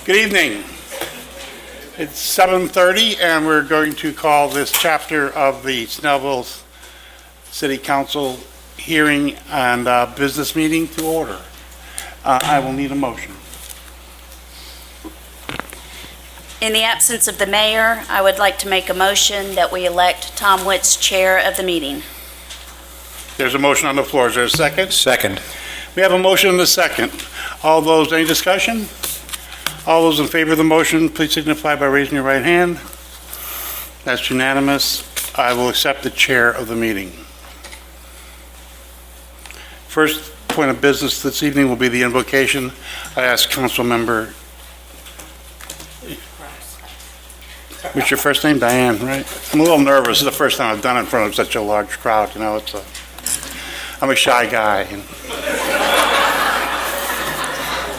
Good evening. It's 7:30 and we're going to call this chapter of the Snellville City Council hearing and business meeting to order. I will need a motion. In the absence of the mayor, I would like to make a motion that we elect Tom Witz chair of the meeting. There's a motion on the floor. Is there a second? Second. We have a motion and a second. All those, any discussion? All those in favor of the motion, please signify by raising your right hand. That's unanimous. I will accept the chair of the meeting. First point of business this evening will be the invocation. I ask council member, what's your first name? Diane, right? I'm a little nervous. It's the first time I've done it in front of such a large crowd. You know, I'm a shy guy. And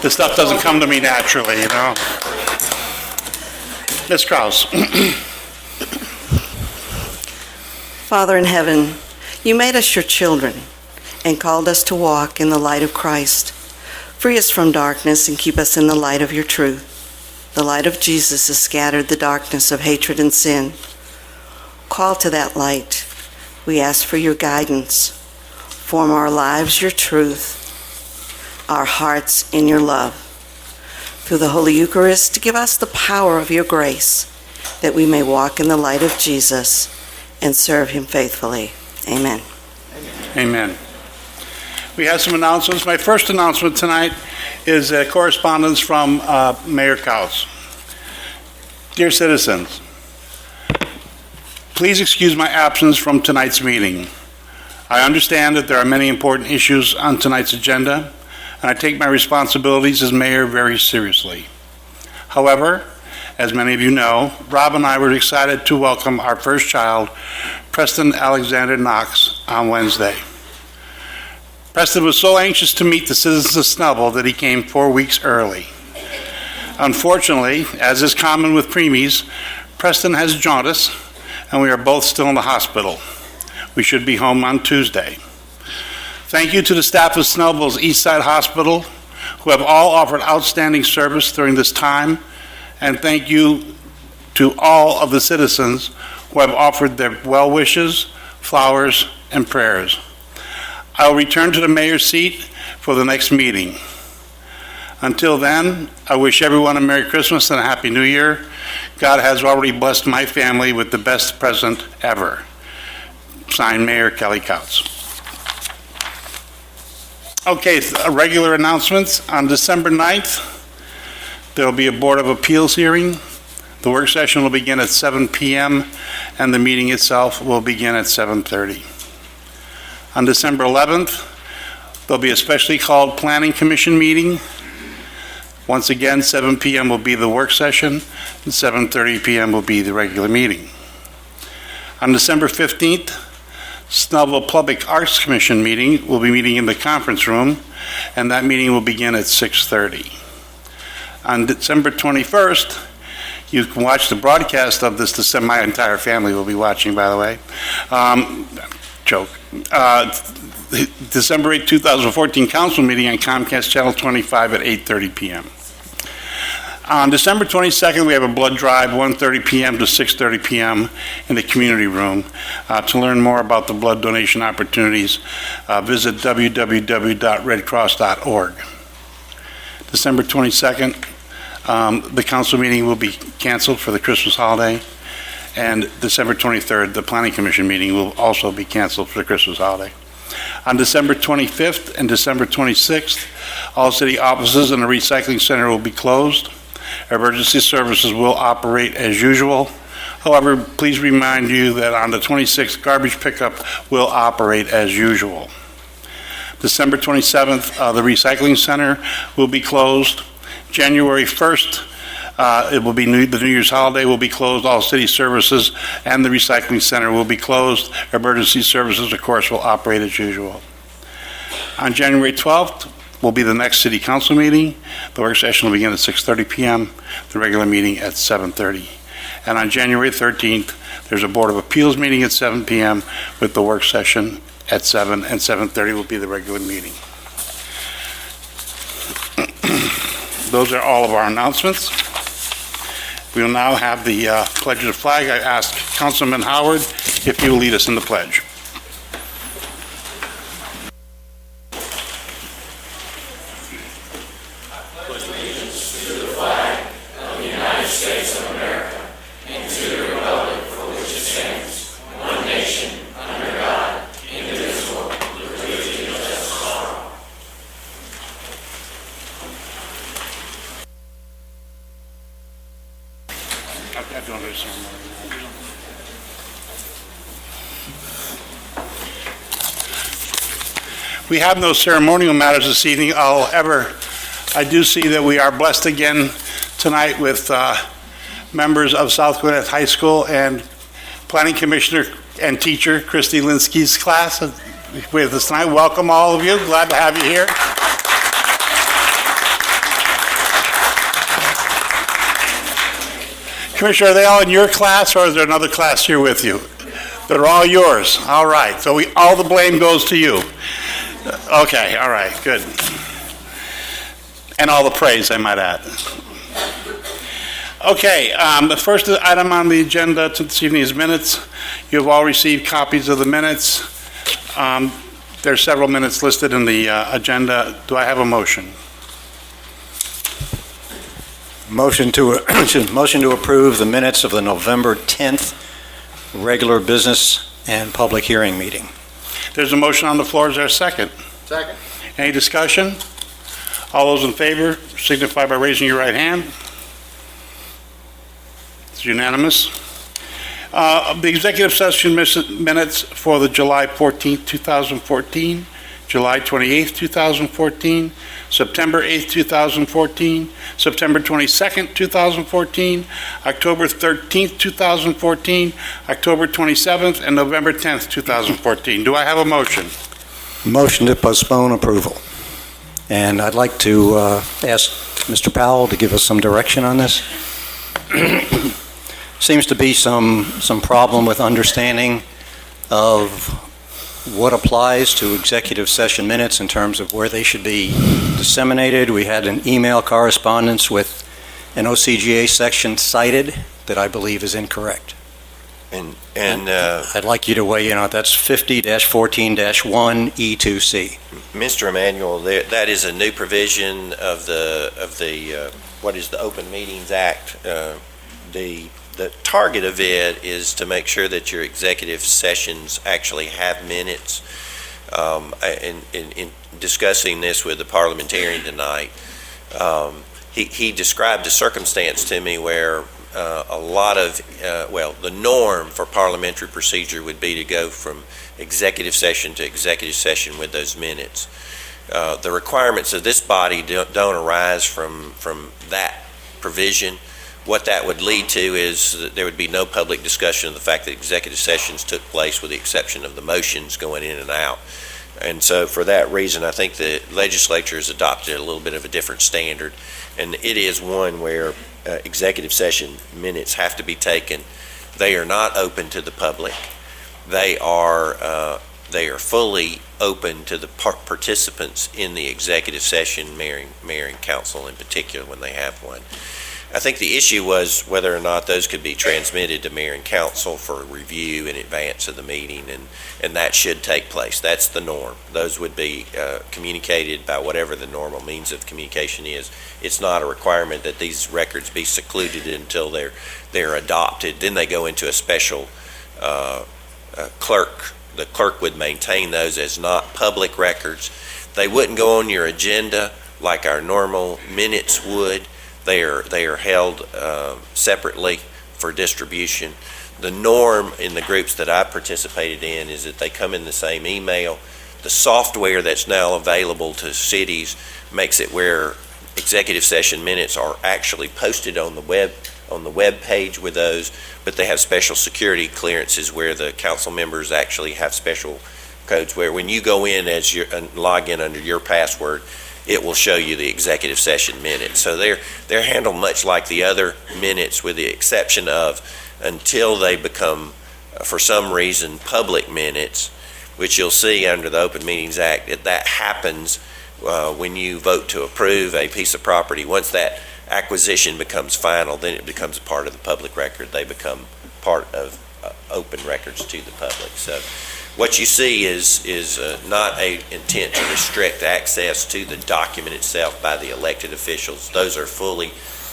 this stuff doesn't come to me naturally, you know. Ms. Krause. Father in heaven, you made us your children and called us to walk in the light of Christ. Free us from darkness and keep us in the light of your truth. The light of Jesus has scattered the darkness of hatred and sin. Call to that light. We ask for your guidance. Form our lives your truth, our hearts in your love. Through the Holy Eucharist, give us the power of your grace, that we may walk in the light of Jesus and serve him faithfully. Amen. Amen. We have some announcements. My first announcement tonight is a correspondence from Mayor Kautz. Dear citizens, please excuse my absence from tonight's meeting. I understand that there are many important issues on tonight's agenda, and I take my responsibilities as mayor very seriously. However, as many of you know, Rob and I were excited to welcome our first child, Preston Alexander Knox, on Wednesday. Preston was so anxious to meet the citizens of Snellville that he came 4 weeks early. Unfortunately, as is common with preemies, Preston has jaundice, and we are both still in the hospital. We should be home on Tuesday. Thank you to the staff of Snellville's Eastside Hospital, who have all offered outstanding service during this time, and thank you to all of the citizens who have offered their well wishes, flowers, and prayers. I will return to the mayor's seat for the next meeting. Until then, I wish everyone a Merry Christmas and a Happy New Year. God has already blessed my family with the best present ever. Signed, Mayor Kelly Kautz. Okay, regular announcements. On December 9th, there will be a Board of Appeals hearing. The work session will begin at 7 p.m. and the meeting itself will begin at 7:30. On December 11th, there'll be a specially called Planning Commission meeting. Once again, 7 p.m. will be the work session, and 7:30 p.m. will be the regular meeting. On December 15th, Snellville Public Arts Commission meeting will be meeting in the conference room, and that meeting will begin at 6:30. On December 21st, you can watch the broadcast of this. My entire family will be watching, by the way. Joke. December 8, 2014 council meeting on Comcast Channel 25 at 8:30 p.m. On December 22nd, we have a blood drive, 1:30 p.m. to 6:30 p.m. in the community room. To learn more about the blood donation opportunities, visit www.redcross.org. December 22nd, the council meeting will be canceled for the Christmas holiday. And December 23rd, the Planning Commission meeting will also be canceled for the Christmas holiday. On December 25th and December 26th, all city offices and the recycling center will be closed. Emergency services will operate as usual. However, please remind you that on the 26th, garbage pickup will operate as usual. December 27th, the recycling center will be closed. January 1st, it will be the New Year's holiday will be closed. All city services and the recycling center will be closed. Emergency services, of course, will operate as usual. On January 12th will be the next city council meeting. The work session will begin at 6:30 p.m., the regular meeting at 7:30. And on January 13th, there's a Board of Appeals meeting at 7 p.m. with the work session at 7, and 7:30 will be the regular meeting. Those are all of our announcements. We will now have the pledge of the flag. I ask Councilman Howard if he will lead us in the pledge. We have no ceremonial matters this evening. However, I do see that we are blessed again tonight with members of South Gwinnett High School and Planning Commissioner and teacher Christy Linsky's class with us tonight. Welcome all of you. Glad to have you here. Commissioner, are they all in your class, or is there another class here with you? They're all yours. All right. So all the blame goes to you. Okay. All right. Good. And all the praise, I might add. Okay. The first item on the agenda this evening is minutes. You have all received copies of the minutes. There are several minutes listed in the agenda. Do I have a motion? Motion to approve the minutes of the November 10th regular business and public hearing meeting. There's a motion on the floor. Is there a second? Second. Any discussion? All those in favor signify by raising your right hand. It's unanimous. The executive session minutes for the July 14th, 2014, July 28th, 2014, September 8th, 2014, September 22nd, 2014, October 13th, 2014, October 27th, and November 10th, 2014. Do I have a motion? Motion to postpone approval. And I'd like to ask Mr. Powell to give us some direction on this. Seems to be some problem with understanding of what applies to executive session minutes in terms of where they should be disseminated. We had an email correspondence with an OCGA section cited that I believe is incorrect. And I'd like you to weigh in on it. That's 50-14-1E2C. Mr. Emanuel, that is a new provision of the what is the Open Meetings Act. The target of it is to make sure that your executive sessions actually have minutes. In discussing this with the parliamentarian tonight, he described a circumstance to me where a lot of, the norm for parliamentary procedure would be to go from executive session to executive session with those minutes. The requirements of this body don't arise from that provision. What that would lead to is that there would be no public discussion of the fact that executive sessions took place with the exception of the motions going in and out. And so for that reason, I think the legislature has adopted a little bit of a different standard. And it is one where executive session minutes have to be taken. They are not open to the public. They are fully open to the participants in the executive session, mayor and council in particular when they have one. I think the issue was whether or not those could be transmitted to mayor and council for review in advance of the meeting, and that should take place. That's the norm. Those would be communicated by whatever the normal means of communication is. It's not a requirement that these records be secluded until they're adopted. Then they go into a special clerk. The clerk would maintain those as not public records. They wouldn't go on your agenda like our normal minutes would. They are held separately for distribution. The norm in the groups that I participated in is that they come in the same email. The software that's now available to cities makes it where executive session minutes are actually posted on the web page with those, but they have special security clearances where the council members actually have special codes where when you go in as log in under your password, it will show you the executive session minutes. So they're handled much like the other minutes, with the exception of until they become, for some reason, public minutes, which you'll see under the Open Meetings Act. That happens when you vote to approve a piece of property, once that acquisition becomes final, then it becomes a part of the public record. They become part of open records to the public. So what you see is not an intent to restrict access to the document itself by the elected officials. Those are fully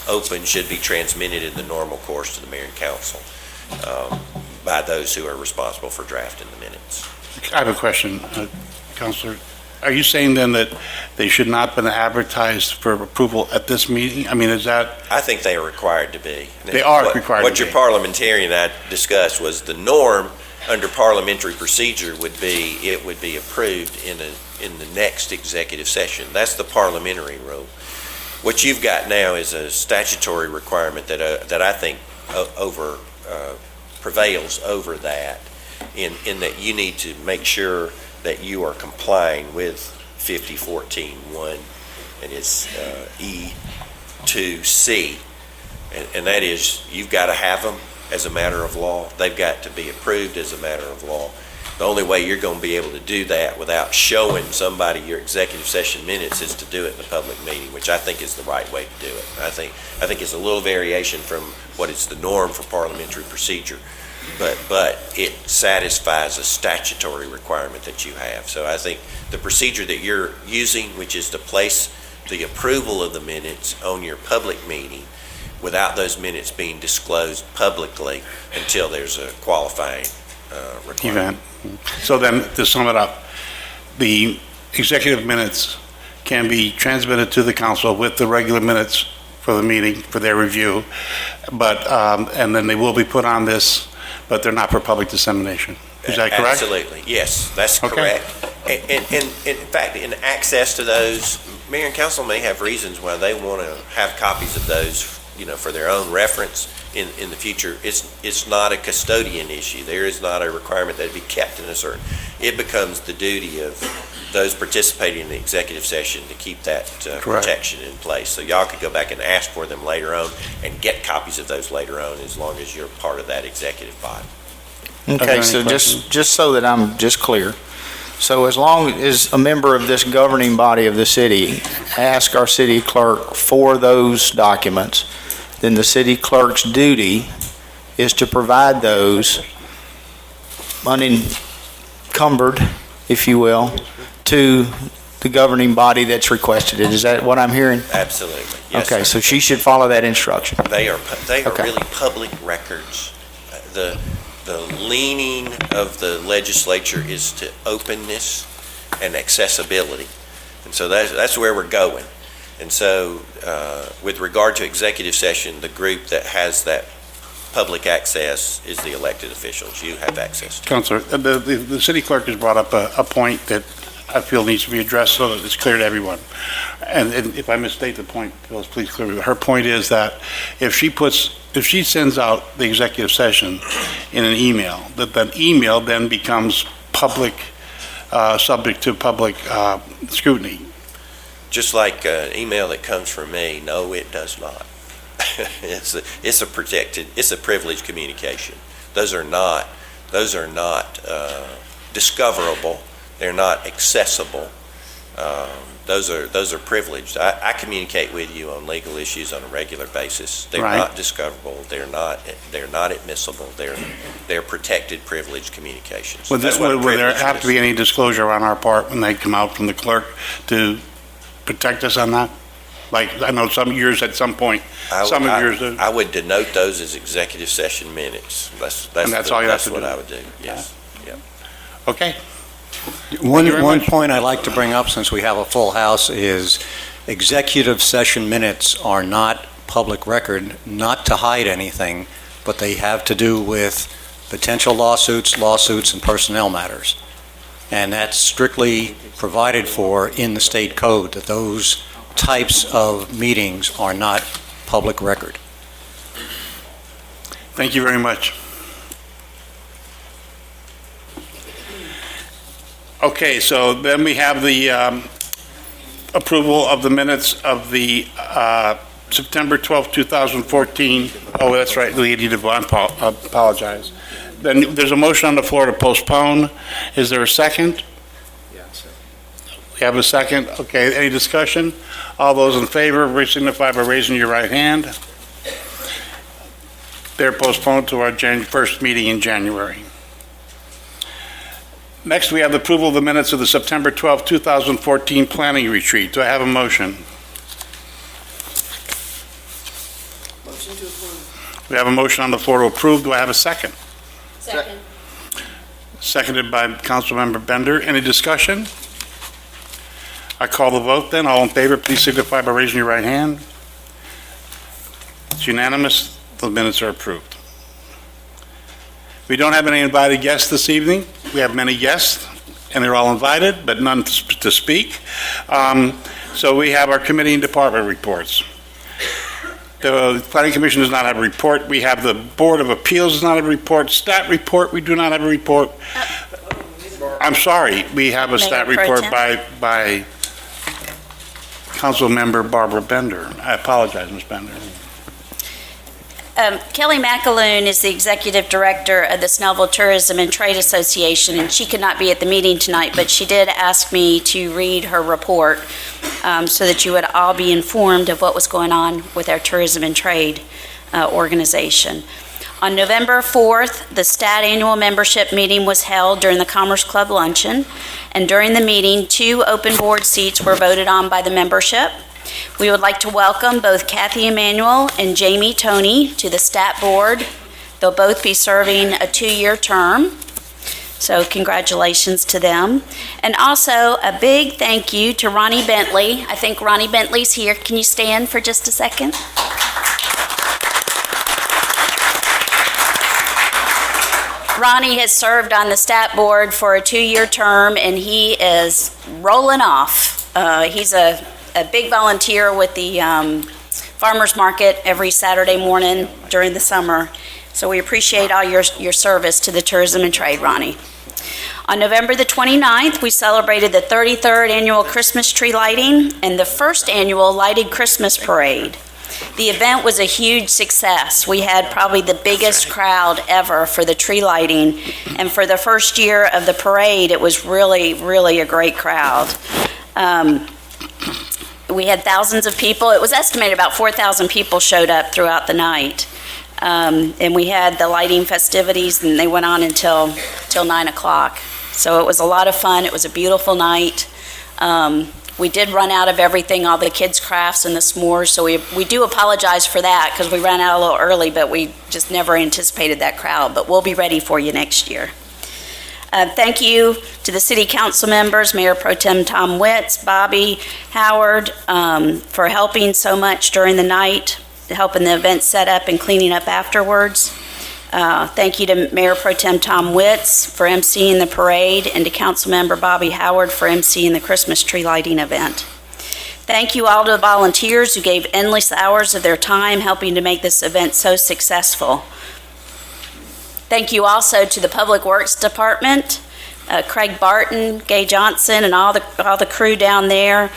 open, should be transmitted in the normal course to the mayor and council by those who are responsible for drafting the minutes. I have a question, Councilor. Are you saying then that they should not have been advertised for approval at this meeting? I mean, is that... I think they are required to be. They are required to be. What your parliamentarian and I discussed was the norm under parliamentary procedure would be, it would be approved in the next executive session. That's the parliamentary rule. What you've got now is a statutory requirement that I think prevails over that in that you need to make sure that you are complying with 5014-1 and it's E2C. And that is, you've got to have them as a matter of law. They've got to be approved as a matter of law. The only way you're going to be able to do that without showing somebody your executive session minutes is to do it in a public meeting, which I think is the right way to do it. I think it's a little variation from what is the norm for parliamentary procedure, but it satisfies a statutory requirement that you have. So I think the procedure that you're using, which is to place the approval of the minutes on your public meeting without those minutes being disclosed publicly until there's a qualifying requirement. Event. So then, to sum it up, the executive minutes can be transmitted to the council with the regular minutes for the meeting, for their review, but, and then they will be put on this, but they're not for public dissemination. Is that correct? Absolutely, yes, that's Okay. correct. And in fact, in access to those, mayor and council may have reasons why they want to have copies of those, for their own reference in the future. It's not a custodian issue. There is not a requirement that it be kept in a certain. It becomes the duty of those participating in the executive session to keep that protection in place. So y'all could go back and ask for them later on and get copies of those later on, as long as you're part of that executive body. Okay, so just so that I'm just clear, so as long as a member of this governing body of the city asks our city clerk for those documents, then the city clerk's duty is to provide those unencumbered, if you will, to the governing body that's requested it. Is that what I'm hearing? Absolutely. Yes, Okay, sir. so she should follow that instruction. They are Okay. really public records. The leaning of the legislature is to openness and accessibility. And so that's where we're going. And so with regard to executive session, the group that has that public access is the elected officials. You have access to. Councilor, the city clerk has brought up a point that I feel needs to be addressed so that it's clear to everyone. And if I misstate the point, Phyllis, please clear me. Her point is that if she sends out the executive session in an email, that email then becomes public, subject to public scrutiny. Just like an email that comes from me, no, it does not. It's a privileged communication. Those are not discoverable. They're not accessible. Those are privileged. I communicate with you on legal issues on a regular basis. They're Right. not discoverable. They're not admissible. They're protected, privileged communications. Would That's what a there privilege have is. to be any disclosure on our part when they come out from the clerk to protect us on that? Like, I know some years at some point, I would denote those as executive session minutes. And that's all you have to That's what do? I would do, yes. Okay. One very much. point I'd like to bring up, since we have a full house, is executive session minutes are not public record, not to hide anything, but they have to do with potential lawsuits, and personnel matters. And that's strictly provided for in the state code, that those types of meetings are not public record. Thank you very much. Okay, so then we have the approval of the minutes of the September 12, 2014. Oh, that's right, Lady Devon, I apologize. Then there's a motion on the floor to postpone. Is there a second? We have a second. Okay, any discussion? All those in favor, signify by raising your right hand. They're postponed to our first meeting in January. Next, we have the approval of the minutes of the September 12, 2014 planning retreat. Do I have a motion? Motion to approve. We have a motion on the floor to approve. Do I have a second? Second. Seconded by Councilmember Bender. Any discussion? I call the vote then. All in favor, please signify by raising your right hand. It's unanimous. The minutes are approved. We don't have any invited guests this evening. We have many guests, and they're all invited, but none to speak. So we have our committee and department reports. The Planning Commission does not have a report. We have the Board of Appeals does not have a report. Stat report, we do not have a report. I'm sorry, we have a stat Mayor Pro report Tem. by Council Member Barbara Bender. I apologize, Ms. Bender. Kelly McAloon is the Executive Director of the Snellville Tourism and Trade Association, and she could not be at the meeting tonight, but she did ask me to read her report so that you would all be informed of what was going on with our tourism and trade organization. On November 4th, the STAT annual membership meeting was held during the Commerce Club luncheon, and during the meeting, 2 open board seats were voted on by the membership. We would like to welcome both Kathy Emanuel and Jamie Toney to the STAT board. They'll both be serving a 2-year term, so congratulations to them. And also a big thank you to Ronnie Bentley. I think Ronnie Bentley's here. Can you stand for just a second? Ronnie has served on the STAT board for a 2-year term, and he is rolling off. He's a big volunteer with the farmers market every Saturday morning during the summer. So we appreciate all your service to the tourism and trade, Ronnie. On November the 29th, we celebrated the 33rd annual Christmas tree lighting and the first annual lighted Christmas parade. The event was a huge success. We had probably the biggest crowd ever for the tree lighting, and for the first year of the parade, it was really, really a great crowd. We had thousands of people. It was estimated about 4,000 people showed up throughout the night. And we had the lighting festivities, and they went on until 9 o'clock. So it was a lot of fun. It was a beautiful night. We did run out of everything, all the kids' crafts and the s'mores, so we do apologize for that because we ran out a little early, but we just never anticipated that crowd. But we'll be ready for you next year. Thank you to the city council members, Mayor Pro Tem Tom Witz, Bobby Howard, for helping so much during the night, helping the event set up and cleaning up afterwards. Thank you to Mayor Pro Tem Tom Witz for emceeing the parade, and to Council Member Bobby Howard for emceeing the Christmas tree lighting event. Thank you all to the volunteers who gave endless hours of their time helping to make this event so successful. Thank you also to the Public Works Department, Craig Barton, Gay Johnson, and all the crew down there.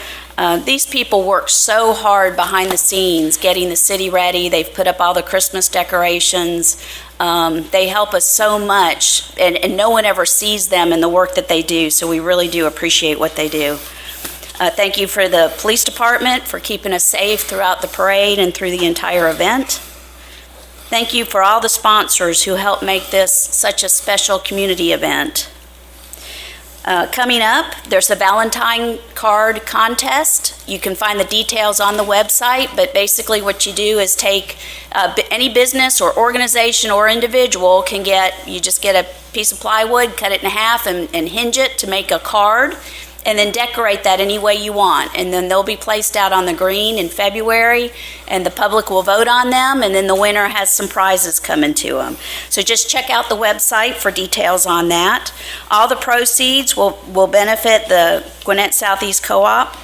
These people work so hard behind the scenes, getting the city ready. They've put up all the Christmas decorations. They help us so much, and no one ever sees them in the work that they do, so we really do appreciate what they do. Thank you for the police department for keeping us safe throughout the parade and through the entire event. Thank you for all the sponsors who helped make this such a special community event. Coming up, there's a Valentine card contest. You can find the details on the website, but basically what you do is take any business or organization or individual you just get a piece of plywood, cut it in half, and hinge it to make a card, and then decorate that any way you want. And then they'll be placed out on the green in February, and the public will vote on them, and then the winner has some prizes coming to them. So just check out the website for details on that. All the proceeds will benefit the Gwinnett Southeast Co-op.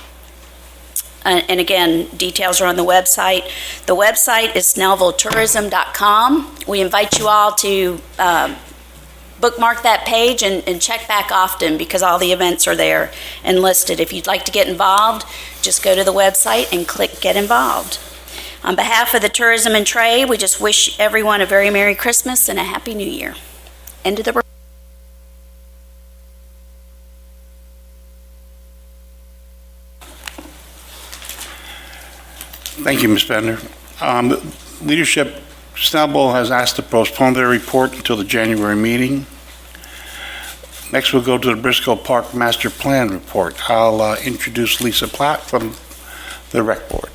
And again, details are on the website. The website is snellvilletourism.com. We invite you all to bookmark that page and check back often because all the events are there and listed. If you'd like to get involved, just go to the website and click Get Involved. On behalf of the Tourism and Trade, we just wish everyone a very Merry Christmas and a Happy New Year. End of the Thank you, Ms. Bender. Leadership, Snellville has asked to postpone their report until the January meeting. Next, we'll go to the Briscoe Park Master Plan report. I'll introduce Lisa Platt from the Rec Board.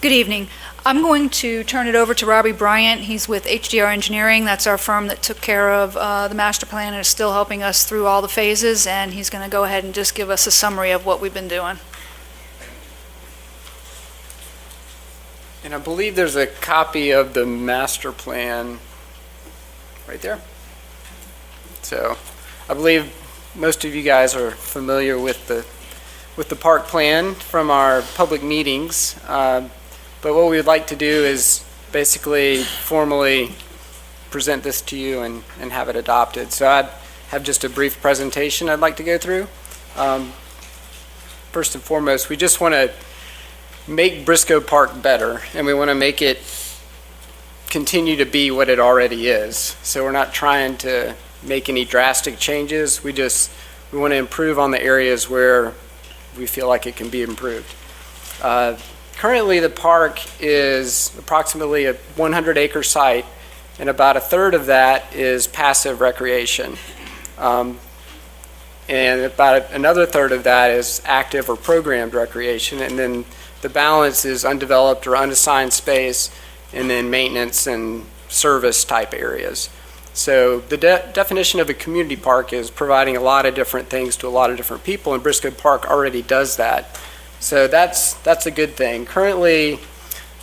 Good evening. I'm going to turn it over to Robbie Bryant. He's with HDR Engineering. That's our firm that took care of the master plan and is still helping us through all the phases, and he's going to go ahead and just give us a summary of what we've been doing. And I believe there's a copy of the master plan right there. So I believe most of you guys are familiar with the park plan from our public meetings. But what we would like to do is basically formally present this to you and have it adopted. So I'd have just a brief presentation I'd like to go through. First and foremost, we just want to make Briscoe Park better, and we want to make it continue to be what it already is. So we're not trying to make any drastic changes. We want to improve on the areas where we feel like it can be improved. Currently, the park is approximately a 100-acre site, and about a third of that is passive recreation. And about another third of that is active or programmed recreation, and then the balance is undeveloped or unassigned space, and then maintenance and service type areas. So the definition of a community park is providing a lot of different things to a lot of different people, and Briscoe Park already does that. So that's a good thing. Currently,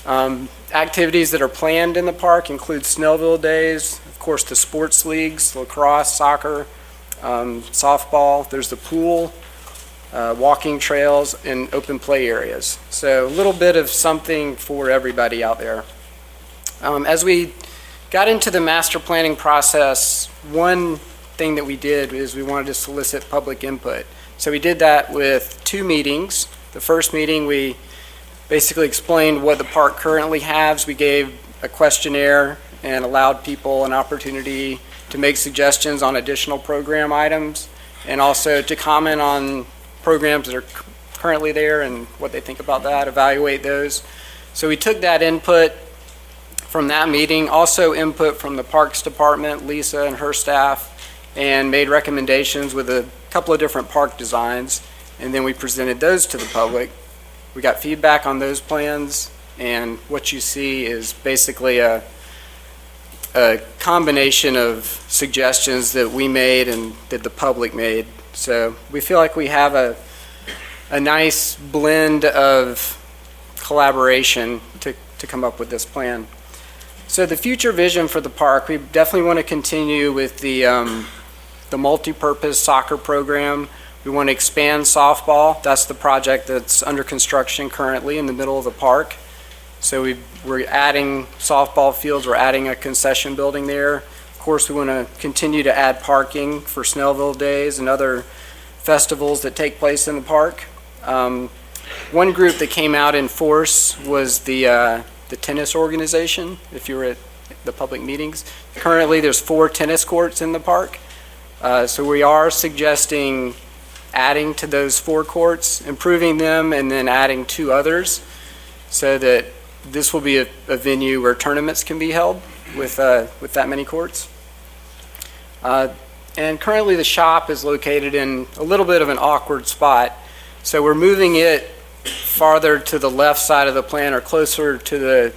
activities that are planned in the park include Snellville days, of course the sports leagues, lacrosse, soccer, softball. There's the pool, walking trails, and open play areas. So a little bit of something for everybody out there. As we got into the master planning process, one thing that we did is we wanted to solicit public input. So we did that with 2 meetings. The first meeting, we basically explained what the park currently has. We gave a questionnaire and allowed people an opportunity to make suggestions on additional program items, and also to comment on programs that are currently there and what they think about that, evaluate those. So we took that input from that meeting, also input from the Parks Department, Lisa and her staff, and made recommendations with a couple of different park designs, and then we presented those to the public. We got feedback on those plans, and what you see is basically a combination of suggestions that we made and that the public made. So we feel like we have a nice blend of collaboration to come up with this plan. So the future vision for the park, we definitely want to continue with the multi-purpose soccer program. We want to expand softball. That's the project that's under construction currently in the middle of the park. So we're adding softball fields, we're adding a concession building there. Of course, we want to continue to add parking for Snellville days and other festivals that take place in the park. One group that came out in force was the tennis organization, if you were at the public meetings. Currently, there's 4 tennis courts in the park. So we are suggesting adding to those 4 courts, improving them, and then adding 2 others, so that this will be a venue where tournaments can be held with that many courts. And currently the shop is located in a little bit of an awkward spot, so we're moving it farther to the left side of the plan, or closer to the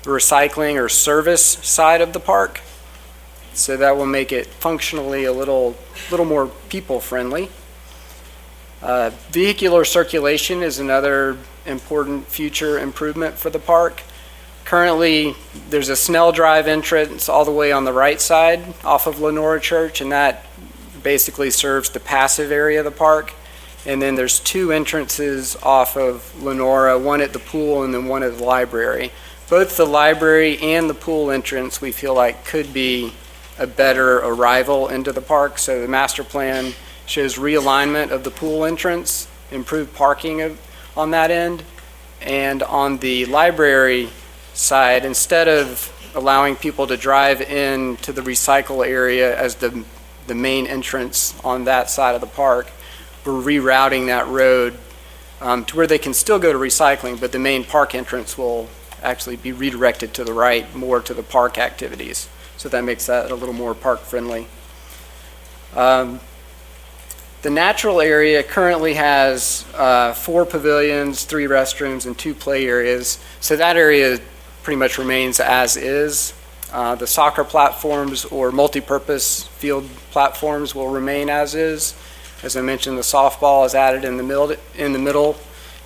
recycling or service side of the park. So that will make it functionally a little more people-friendly. Vehicular circulation is another important future improvement for the park. Currently, there's a Snell Drive entrance all the way on the right side off of Lenora Church, and that basically serves the passive area of the park. And then there's 2 entrances off of Lenora, one at the pool and then one at the library. Both the library and the pool entrance we feel like could be a better arrival into the park. So the master plan shows realignment of the pool entrance, improved parking on that end, and on the library side, instead of allowing people to drive in to the recycle area as the main entrance on that side of the park, we're rerouting that road to where they can still go to recycling, but the main park entrance will actually be redirected to the right, more to the park activities. So that makes that a little more park-friendly. The natural area currently has 4 pavilions, 3 restrooms, and 2 play areas. So that area pretty much remains as is. The soccer platforms or multi-purpose field platforms will remain as is. As I mentioned, the softball is added in the middle.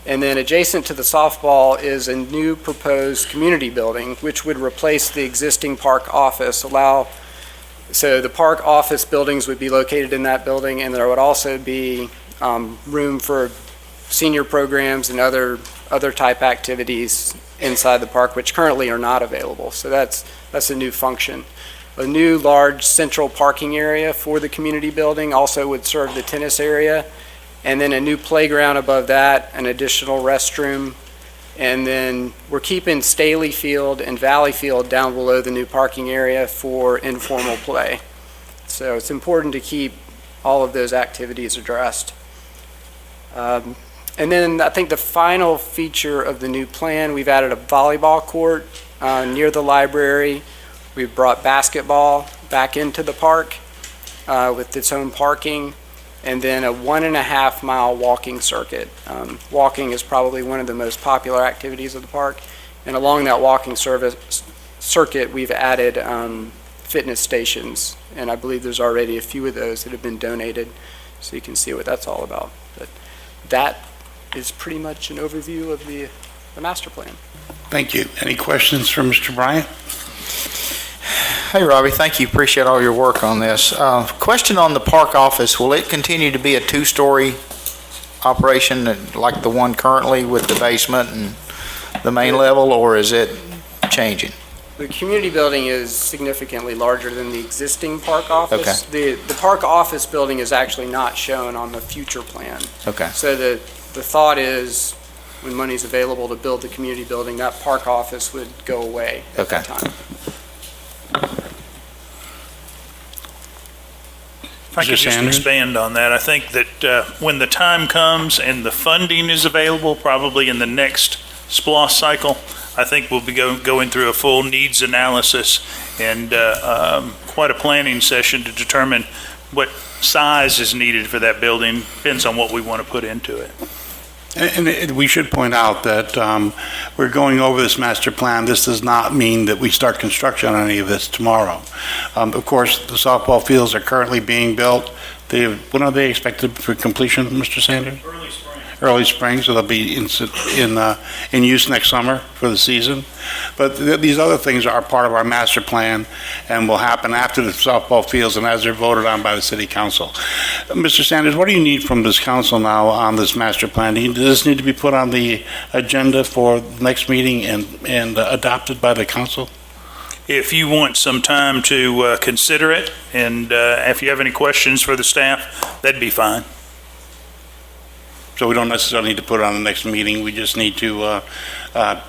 And then adjacent to the softball is a new proposed community building, which would replace the existing park office, so the park office buildings would be located in that building, and there would also be room for senior programs and other type activities inside the park, which currently are not available. So that's a new function. A new large central parking area for the community building also would serve the tennis area, and then a new playground above that, an additional restroom, and then we're keeping Staley Field and Valley Field down below the new parking area for informal play. So it's important to keep all of those activities addressed. And then I think the final feature of the new plan, we've added a volleyball court near the library. We've brought basketball back into the park with its own parking, and then a 1.5 mile walking circuit. Walking is probably one of the most popular activities of the park, and along that walking circuit, we've added fitness stations, and I believe there's already a few of those that have been donated, so you can see what that's all about. But that is pretty much an overview of the master plan. Thank you. Any questions for Mr. Bryant? Hey, Robbie, thank you. Appreciate all your work on this. Question on the park office, will it continue to be a 2-story operation like the one currently with the basement and the main level, or is it changing? The community building is significantly larger than the existing park office. Okay. The park office building is actually not shown on the future plan. Okay. So the thought is when money's available to build the community building, that park office would go away at that time. If I could just expand on that, I think that when the time comes and the funding is available, probably in the next SPLOST cycle, I think we'll be going through a full needs analysis and quite a planning session to determine what size is needed for that building. Depends on what we want to put into it. And we should point out that we're going over this master plan. This does not mean that we start construction on any of this tomorrow. Of course, the softball fields are currently being built. When are they expected for completion, Mr. Sanders? Early spring. Early spring, so they'll be in use next summer for the season. But these other things are part of our master plan and will happen after the softball fields and as they're voted on by the city council. Mr. Sanders, what do you need from this council now on this master plan? Does this need to be put on the agenda for the next meeting and adopted by the council? If you want some time to consider it, and if you have any questions for the staff, that'd be fine. So we don't necessarily need to put it on the next meeting. We just need to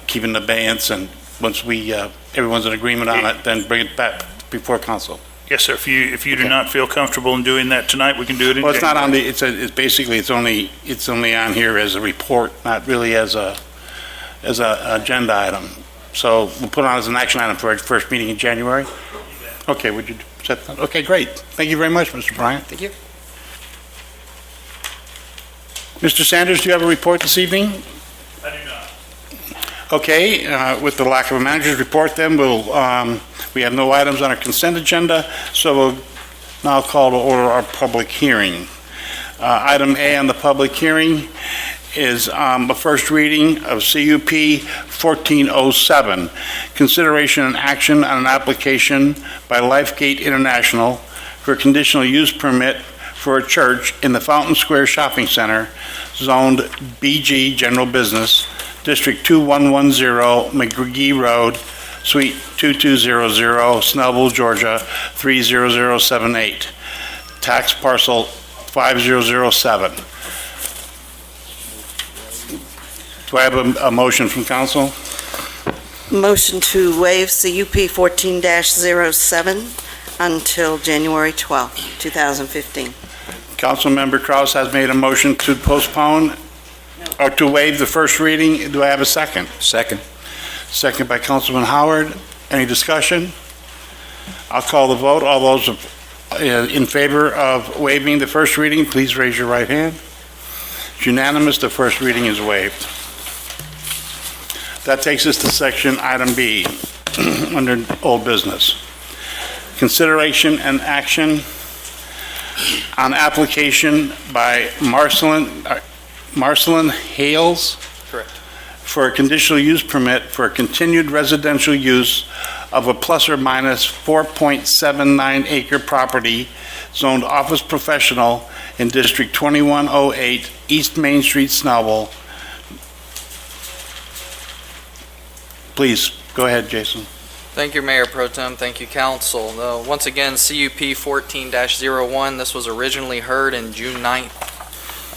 keep it in abeyance, and once everyone's in agreement on it, then bring it back before council. Yes, sir. If you do not feel comfortable in doing that tonight, we can do it in Well, it's not on January. it's basically it's only on here as a report, not really as a agenda item. So we'll put it on as an action item for our first meeting in January. Okay, would you set that? Okay, great. Thank you very much, Mr. Bryant. Thank you. Mr. Sanders, do you have a report this evening? I do not. Okay, with the lack of a manager's report, then we have no items on our consent agenda, so we'll now call to order our public hearing. Item A on the public hearing is the first reading of CUP 1407, consideration and action on an application by Lifegate International for a conditional use permit for a church in the Fountain Square Shopping Center, zoned BG General Business, District 2110, McGee Road, Suite 2200, Snellville, Georgia 30078, tax parcel 5007. Do I have a motion from council? Motion to waive CUP 14-07 until January 12th, 2015. Councilmember Kraus has made a motion to postpone or to waive the first reading. Do I have a second? Second. Second by Councilman Howard. Any discussion? I'll call the vote. All those in favor of waiving the first reading, please raise your right hand. It's unanimous. The first reading is waived. That takes us to section item B under old business. Consideration and action on application by Marcelin Hales. Correct. For a conditional use permit for a continued residential use of a plus or minus 4.79 acre property zoned office professional in District 2108, East Main Street, Snellville. Please, go ahead, Jason. Thank you, Mayor Pro Tem. Thank you, Council. Once again, CUP 14-01, this was originally heard in June 9th.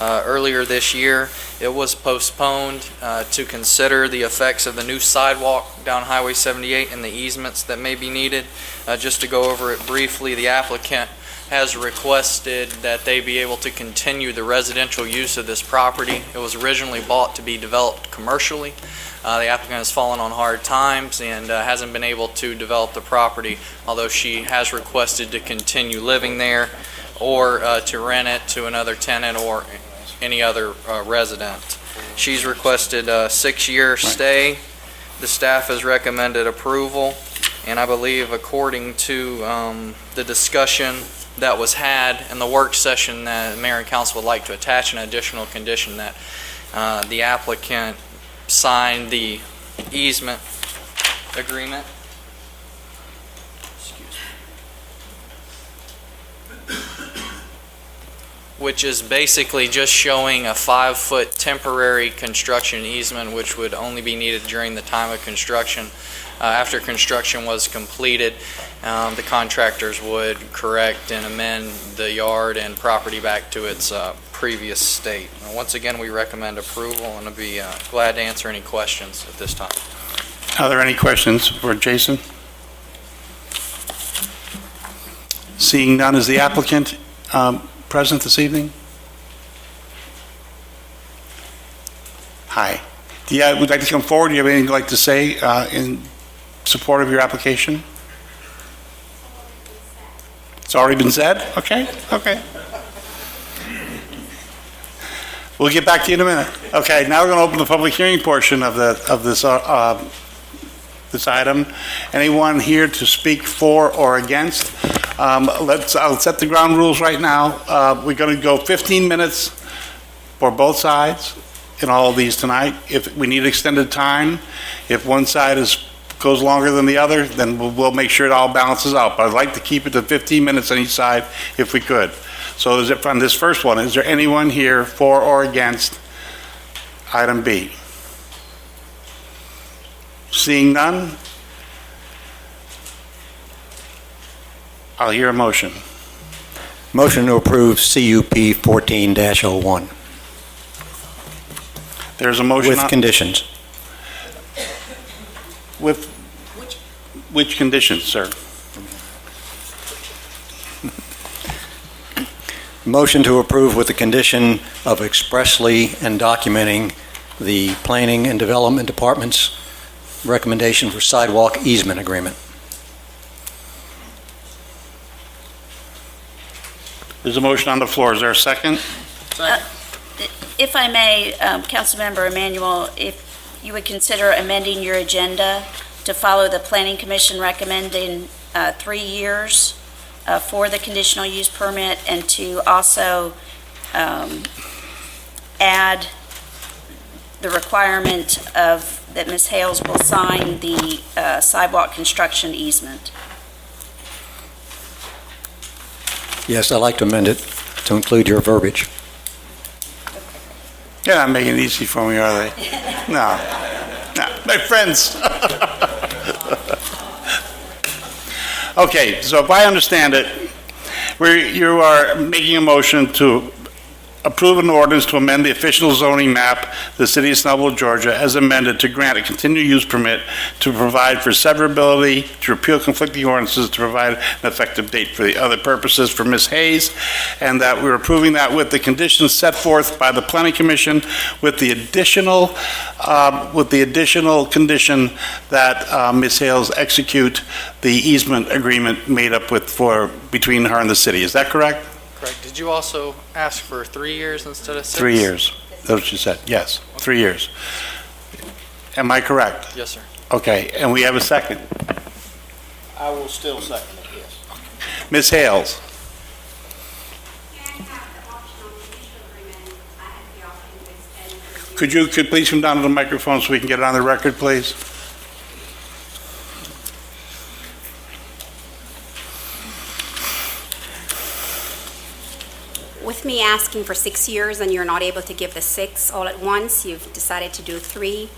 Earlier this year. It was postponed to consider the effects of the new sidewalk down Highway 78 and the easements that may be needed. Just to go over it briefly, the applicant has requested that they be able to continue the residential use of this property. It was originally bought to be developed commercially. The applicant has fallen on hard times and hasn't been able to develop the property, although she has requested to continue living there or to rent it to another tenant or any other resident. She's requested a 6-year stay. The staff has recommended approval, and I believe according to the discussion that was had in the work session, that the Mayor and Council would like to attach an additional condition that the applicant sign the easement agreement. Which is basically just showing a 5-foot temporary construction easement, which would only be needed during the time of construction. After construction was completed, the contractors would correct and amend the yard and property back to its previous state. Once again, we recommend approval, and I'll be glad to answer any questions at this time. Are there any questions for Jason? Seeing none, is the applicant present this evening? Hi. Would you like to come forward? Do you have anything you'd like to say in support of your application? It's already been said? Okay. We'll get back to you in a minute. Okay, now we're going to open the public hearing portion of this item. Anyone here to speak for or against? I'll set the ground rules right now. We're going to go 15 minutes for both sides in all of these tonight. If we need extended time, if one side goes longer than the other, then we'll make sure it all balances out. But I'd like to keep it to 15 minutes on each side if we could. So is it from this first one, is there anyone here for or against item B? Seeing none, I'll hear a motion. Motion to approve CUP 14-01 There's a motion. with conditions. With which conditions, sir? Motion to approve with the condition of expressly and documenting the Planning and Development Department's recommendation for sidewalk easement agreement. There's a motion on the floor. Is there a second? If I may, Councilmember Emanuel, if you would consider amending your agenda to follow the Planning Commission recommending 3 years for the conditional use permit, and to also add the requirement of that Ms. Hales will sign the sidewalk construction easement. Yes, I'd like to amend it to include your verbiage. They're not making it easy for me, are they? No. My friends. Okay, so if I understand it, you are making a motion to approve an ordinance to amend the official zoning map of the city of Snellville, Georgia, as amended to grant a continued use permit to provide for severability, to repeal conflicting ordinances, to provide an effective date for the other purposes for Ms. Hayes, and that we're approving that with the conditions set forth by the Planning Commission, with the additional condition that Ms. Hales execute the easement agreement made up between her and the city. Is that correct? Correct. Did you also ask for 3 years instead of 6? 3 years. That's what you said. Yes, 3 years. Am I correct? Yes, sir. Okay, and we have a second. I will still second it, yes. Ms. Hales? Could you please come down to the microphone so we can get it on the record, please? With me asking for 6 years and you're not able to give the 6 all at once, you've decided to do 3,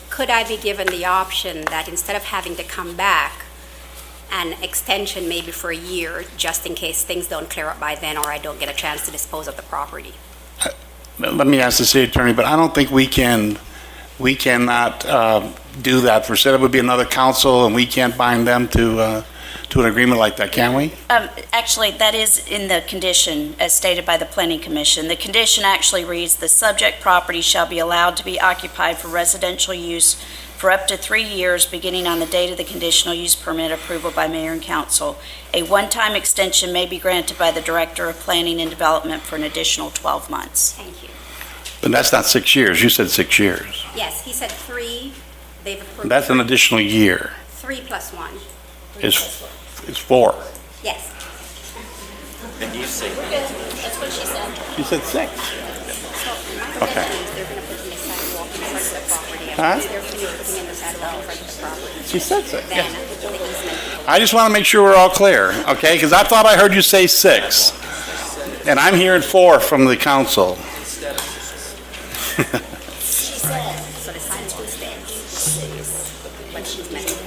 could I be given the option that instead of having to come back, an extension maybe for a year, just in case things don't clear up by then or I don't get a chance to dispose of the property? Let me ask the city attorney, but I don't think we cannot do that. For said it would be another council and we can't bind them to an agreement like that, can we? Actually, that is in the condition as stated by the Planning Commission. The condition actually reads, "The subject property shall be allowed to be occupied for residential use for up to 3 years, beginning on the date of the conditional use permit approval by mayor and council. A one-time extension may be granted by the Director of Planning and Development for an additional 12 months. Thank you. But that's not 6 years. You said 6 years. Yes, he said 3, they've approved. That's an additional year. 3 plus 1. It's 4. Yes. And you see, That's what she said. She said 6. So, Okay. they're going to put in the sidewalk in front of the property. Huh? They're putting in the sidewalk in front of the property. She said 6. Then the easement. I just want to make sure we're all clear, okay? Because I thought I heard you say 6. And I'm hearing 4 from the council. She said, so the sign will stay. But she's meant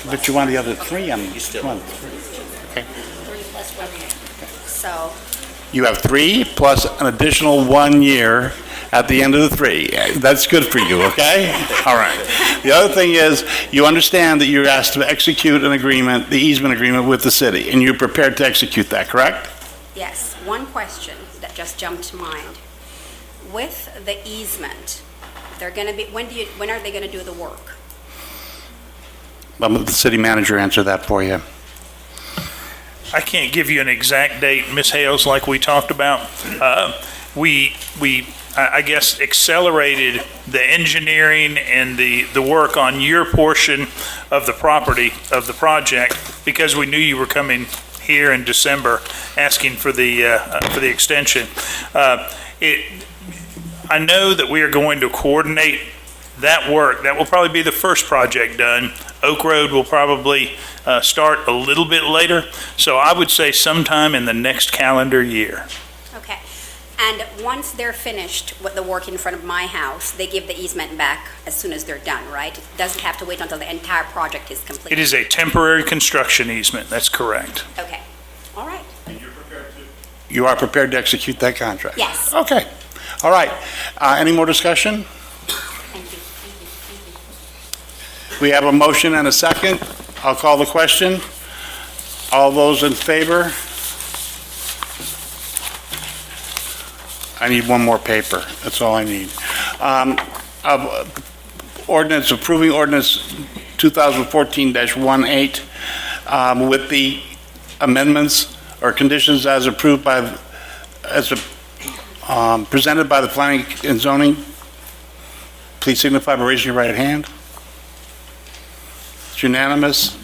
But you want the other 3 on You still- one. 3 plus 1 year. So, You have 3 plus an additional 1 year at the end of the 3. That's good for you, okay? All right. The other thing is, you understand that you're asked to execute an agreement, the easement agreement with the city, and you're prepared to execute that, correct? yes, one question that just jumped to mind. With the easement, they're going to be, when are they going to do the work? Let the city manager answer that for you. I can't give you an exact date, Ms. Hales, like we talked about. I guess, accelerated the engineering and the work on your portion of the property, of the project, because we knew you were coming here in December asking for the extension. I know that we are going to coordinate that work. That will probably be the first project done. Oak Road will probably start a little bit later. So I would say sometime in the next calendar year. Okay. And once they're finished with the work in front of my house, they give the easement back as soon as they're done, right? It doesn't have to wait until the entire project is complete. It is a temporary construction easement. That's correct. Okay. All right. You are prepared to execute that contract? Yes. Okay. All right. Any more discussion? Thank you. We have a motion and a second. I'll call the question. All those in favor? I need one more paper. That's all I need. Ordinance, approving ordinance 2014-18 with the amendments or conditions as approved by, presented by the Planning and Zoning. Please signify by raising your right hand. It's unanimous.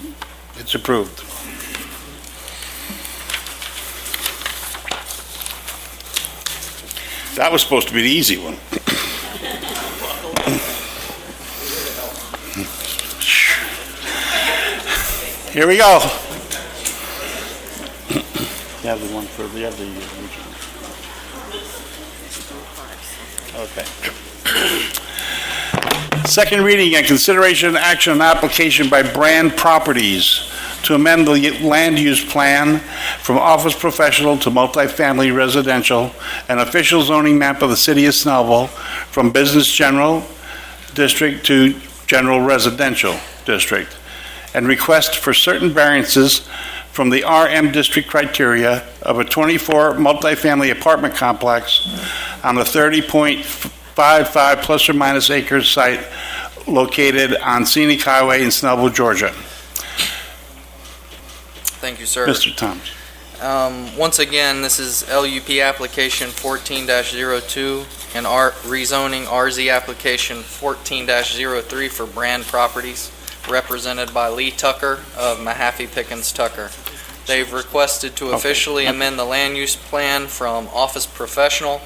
It's approved. That was supposed to be the easy one. Here we go. You have the one for, you have the original. Okay. Second reading and consideration and action on application by Brand Properties to amend the land use plan from office professional to multifamily residential, an official zoning map of the city of Snellville from business general district to general residential district, and request for certain variances from the RM district criteria of a 24 multifamily apartment complex on a 30.55 plus or minus acres site located on Scenic Highway in Snellville, Georgia. Thank you, sir. Mr. Thomas. Once again, this is LUP application 14-02 and rezoning RZ application 14-03 for Brand Properties, represented by Lee Tucker of Mahaffey Pickens Tucker. They've requested to officially amend the land use plan from office professional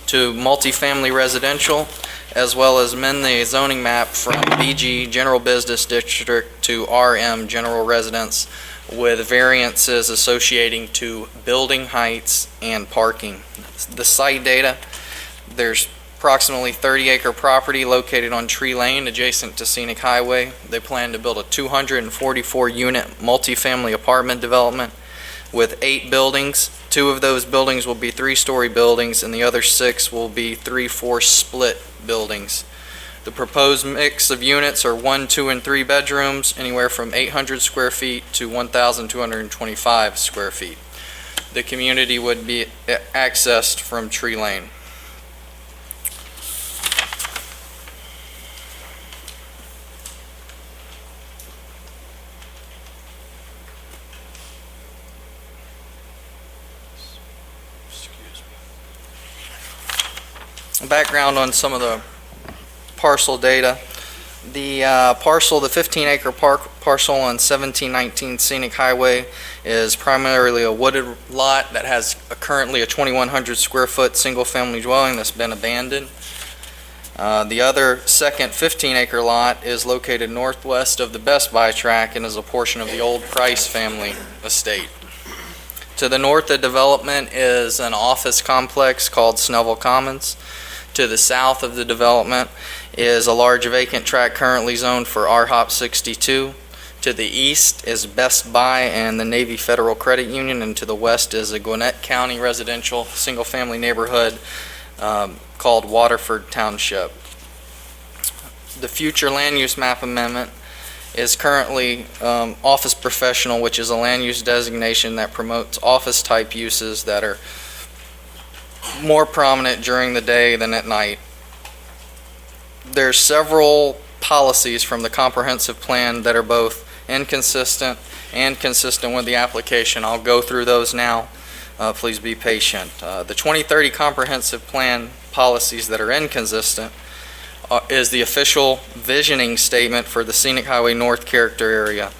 to multifamily residential, as well as amend the zoning map from BG General Business District to RM General Residence, with variances associating to building heights and parking. The site data, there's approximately 30-acre property located on Tree Lane adjacent to Scenic Highway. They plan to build a 244-unit multifamily apartment development with 8 buildings. 2 of those buildings will be 3-story buildings, and the other 6 will be 3-4 split buildings. The proposed mix of units are 1, 2, and 3 bedrooms, anywhere from 800 square feet to 1,225 square feet. The community would be accessed from Tree Lane. Background on some of the parcel data. The parcel, the 15-acre parcel on 1719 Scenic Highway, is primarily a wooded lot that has currently a 2,100 square foot single-family dwelling that's been abandoned. The other second 15-acre lot is located northwest of the Best Buy track and is a portion of the old Price family estate. To the north of development is an office complex called Snellville Commons. To the south of the development is a large vacant tract currently zoned for RHOP 62. To the east is Best Buy and the Navy Federal Credit Union, and to the west is a Gwinnett County residential single-family neighborhood called Waterford Township. The future land use map amendment is currently office professional, which is a land use designation that promotes office-type uses that are more prominent during the day than at night. There's several policies from the comprehensive plan that are both inconsistent and consistent with the application. I'll go through those now. Please be patient. The 2030 comprehensive plan policies that are inconsistent is the official visioning statement for the Scenic Highway North character area.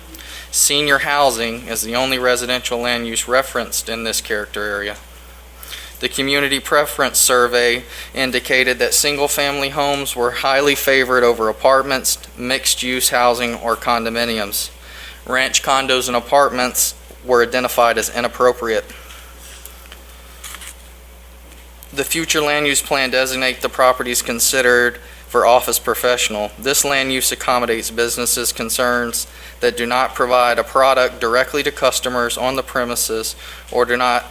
Senior housing is the only residential land use referenced in this character area. The community preference survey indicated that single-family homes were highly favored over apartments, mixed-use housing, or condominiums. Ranch condos and apartments were identified as inappropriate. The future land use plan designates the properties considered for office professional. This land use accommodates businesses' concerns that do not provide a product directly to customers on the premises or do not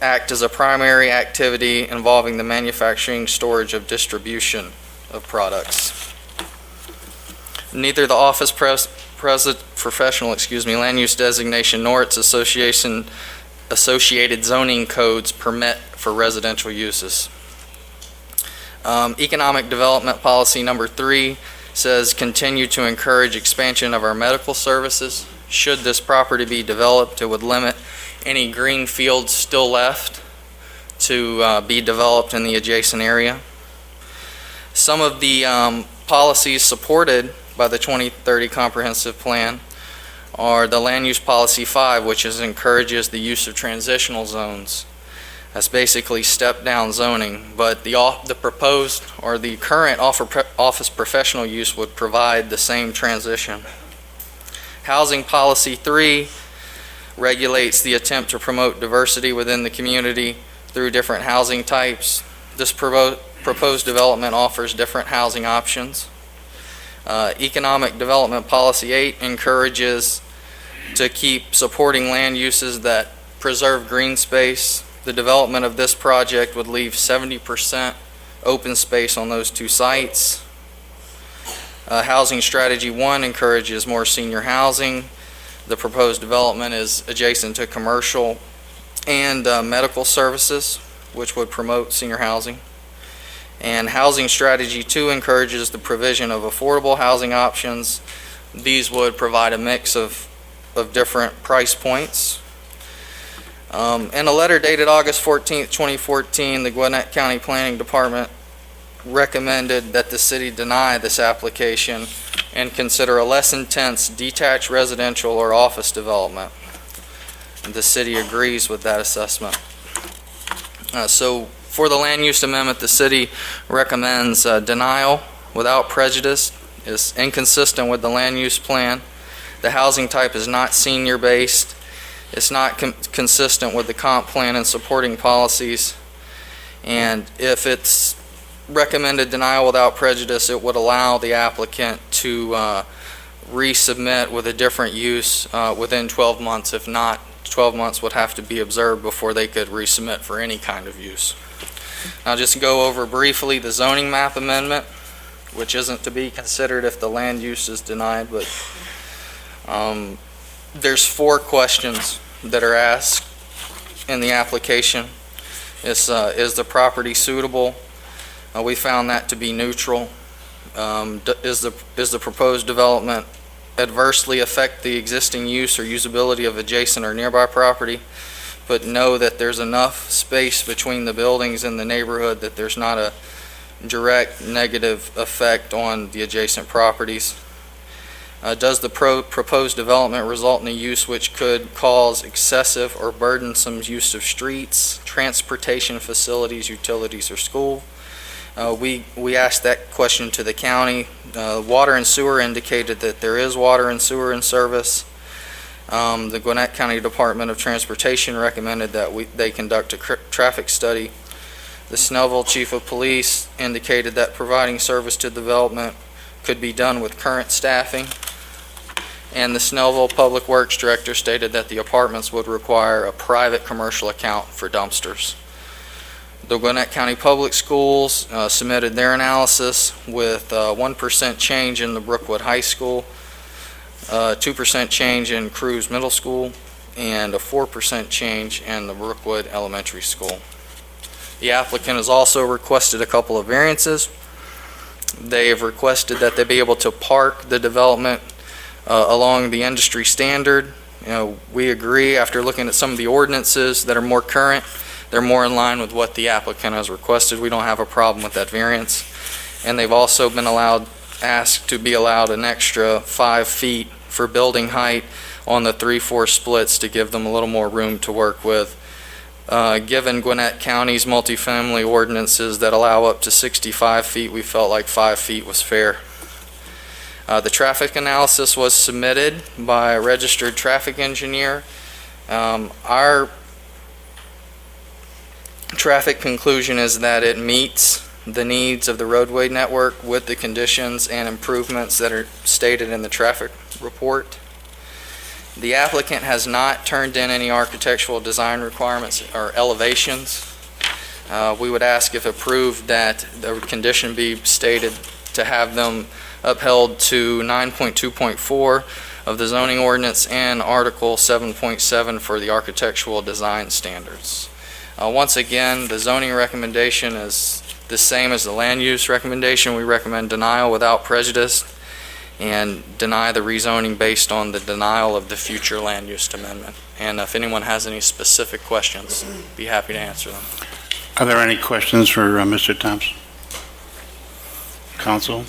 act as a primary activity involving the manufacturing, storage, of distribution of products. Neither the office professional land use designation nor its associated zoning codes permit for residential uses. Economic development policy number 3 says continue to encourage expansion of our medical services. Should this property be developed, it would limit any green fields still left to be developed in the adjacent area. Some of the policies supported by the 2030 comprehensive plan are the land use policy 5, which encourages the use of transitional zones. That's basically step-down zoning, but the proposed or the current office professional use would provide the same transition. Housing policy 3 regulates the attempt to promote diversity within the community through different housing types. This proposed development offers different housing options. Economic development policy 8 encourages to keep supporting land uses that preserve green space. The development of this project would leave 70% open space on those two sites. Housing Strategy 1 encourages more senior housing. The proposed development is adjacent to commercial and medical services, which would promote senior housing. And Housing Strategy 2 encourages the provision of affordable housing options. These would provide a mix of different price points. In a letter dated August 14th, 2014, the Gwinnett County Planning Department recommended that the city deny this application and consider a less intense detached residential or office development. The city agrees with that assessment. So for the land use amendment, the city recommends denial without prejudice. Is inconsistent with the land use plan. The housing type is not senior-based. It's not consistent with the comp plan and supporting policies. And if it's recommended denial without prejudice, it would allow the applicant to resubmit with a different use within 12 months. If not, 12 months would have to be observed before they could resubmit for any kind of use. I'll just go over briefly the zoning map amendment, which isn't to be considered if the land use is denied, but there's 4 questions that are asked in the application. Is the property suitable? We found that to be neutral. Is the proposed development adversely affect the existing use or usability of adjacent or nearby property? But know that there's enough space between the buildings in the neighborhood that there's not a direct negative effect on the adjacent properties. Does the proposed development result in a use which could cause excessive or burdensome use of streets, transportation facilities, utilities, or school? We asked that question to the county. Water and sewer indicated that there is water and sewer in service. The Gwinnett County Department of Transportation recommended that they conduct a traffic study. The Snellville Chief of Police indicated that providing service to development could be done with current staffing. And the Snellville Public Works Director stated that the apartments would require a private commercial account for dumpsters. The Gwinnett County Public Schools submitted their analysis with 1% change in the Brookwood High School, 2% change in Cruz Middle School, and a 4% change in the Brookwood Elementary School. The applicant has also requested a couple of variances. They have requested that they be able to park the development along the industry standard. We agree after looking at some of the ordinances that are more current, they're more in line with what the applicant has requested. We don't have a problem with that variance. And they've also been asked to be allowed an extra 5 feet for building height on the 3-4 splits to give them a little more room to work with. Given Gwinnett County's multifamily ordinances that allow up to 65 feet, we felt like 5 feet was fair. The traffic analysis was submitted by a registered traffic engineer. Our traffic conclusion is that it meets the needs of the roadway network with the conditions and improvements that are stated in the traffic report. The applicant has not turned in any architectural design requirements or elevations. We would ask, if approved, that the condition be stated to have them upheld to 9.2.4 of the zoning ordinance and Article 7.7 for the architectural design standards. Once again, the zoning recommendation is the same as the land use recommendation. We recommend denial without prejudice and deny the rezoning based on the denial of the future land use amendment. And if anyone has any specific questions, be happy to answer them. Are there any questions for Mr. Thompson? Council?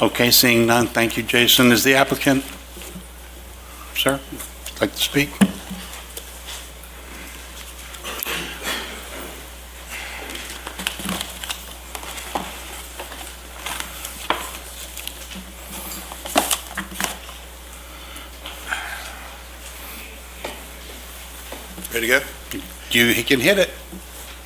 Okay, seeing none, thank you, Jason. Is the applicant, sir, like to speak? Ready to go? He can hit it.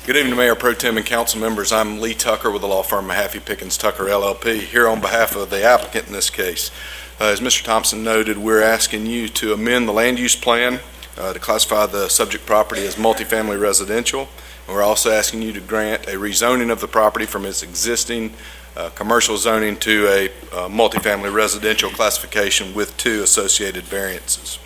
Good evening, Mayor Pro Tem and council members. I'm Lee Tucker with the law firm Mahaffey Pickens Tucker LLP, here on behalf of the applicant in this case. As Mr. Thompson noted, we're asking you to amend the land use plan to classify the subject property as multifamily residential. And we're also asking you to grant a rezoning of the property from its existing commercial zoning to a multifamily residential classification with 2 associated variances.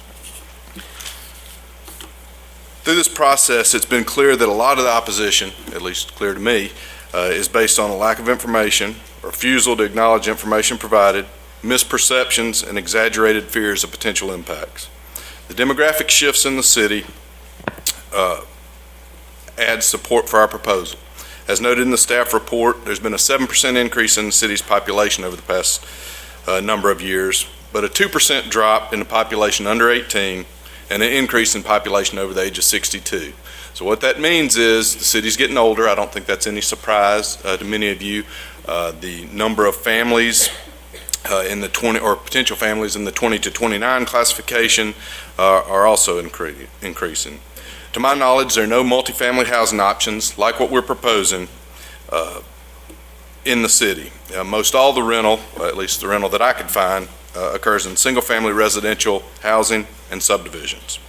Through this process, it's been clear that a lot of the opposition, at least clear to me, is based on a lack of information, refusal to acknowledge information provided, misperceptions, and exaggerated fears of potential impacts. The demographic shifts in the city add support for our proposal. As noted in the staff report, there's been a 7% increase in the city's population over the past number of years, but a 2% drop in the population under 18 and an increase in population over the age of 62. So what that means is the city's getting older. I don't think that's any surprise to many of you. The number of families in the 20 or potential families in the 20 to 29 classification are also increasing. To my knowledge, there are no multifamily housing options like what we're proposing in the city. Most all the rental, at least the rental that I could find, occurs in single-family residential housing and subdivisions.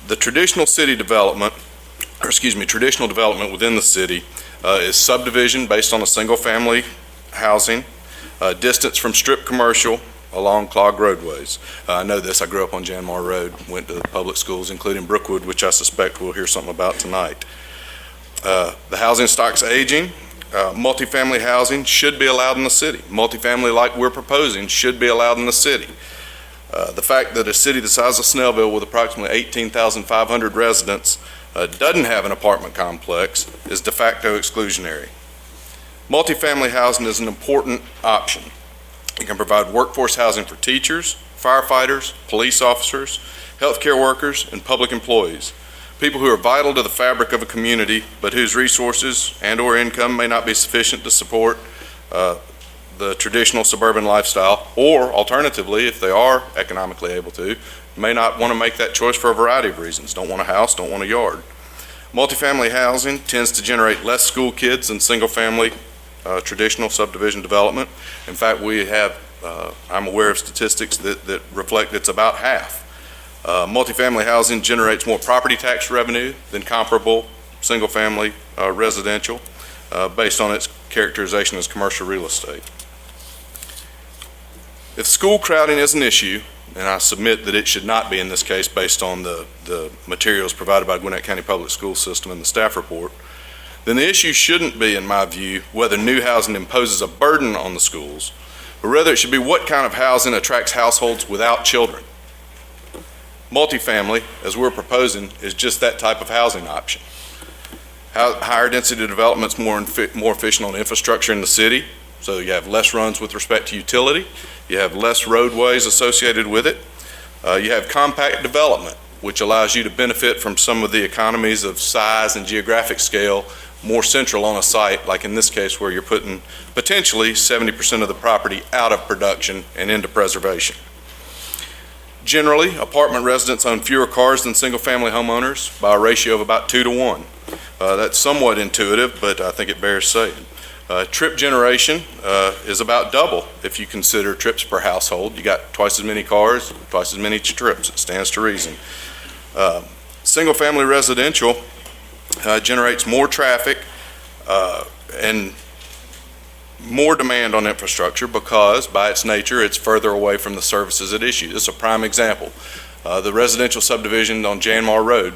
The traditional development within the city is subdivision based on a single-family housing, distance from strip commercial along clogged roadways. I know this, I grew up on Janmar Road, went to public schools, including Brookwood, which I suspect we'll hear something about tonight. The housing stock's aging. Multifamily housing should be allowed in the city. Multifamily, like we're proposing, should be allowed in the city. The fact that a city the size of Snellville with approximately 18,500 residents doesn't have an apartment complex is de facto exclusionary. Multifamily housing is an important option. It can provide workforce housing for teachers, firefighters, police officers, healthcare workers, and public employees. People who are vital to the fabric of a community, but whose resources and/or income may not be sufficient to support the traditional suburban lifestyle, or alternatively, if they are economically able to, may not want to make that choice for a variety of reasons. Don't want a house, don't want a yard. Multifamily housing tends to generate less school kids than single-family traditional subdivision development. In fact, we have, I'm aware of statistics that reflect it's about half. Multifamily housing generates more property tax revenue than comparable single-family residential based on its characterization as commercial real estate. If school crowding is an issue, and I submit that it should not be in this case based on the materials provided by Gwinnett County Public School System in the staff report, then the issue shouldn't be, in my view, whether new housing imposes a burden on the schools, but rather it should be what kind of housing attracts households without children. Multifamily, as we're proposing, is just that type of housing option. Higher density development's more efficient on infrastructure in the city, so you have less runs with respect to utility, you have less roadways associated with it, you have compact development, which allows you to benefit from some of the economies of size and geographic scale more central on a site, like in this case where you're putting potentially 70% of the property out of production and into preservation. Generally, apartment residents own fewer cars than single-family homeowners by a ratio of about 2 to 1. That's somewhat intuitive, but I think it bears saying. Trip generation is about double if you consider trips per household. You got twice as many cars, twice as many trips. It stands to reason. Single-family residential generates more traffic and more demand on infrastructure because, by its nature, it's further away from the services at issue. This is a prime example. The residential subdivision on Janmar Road,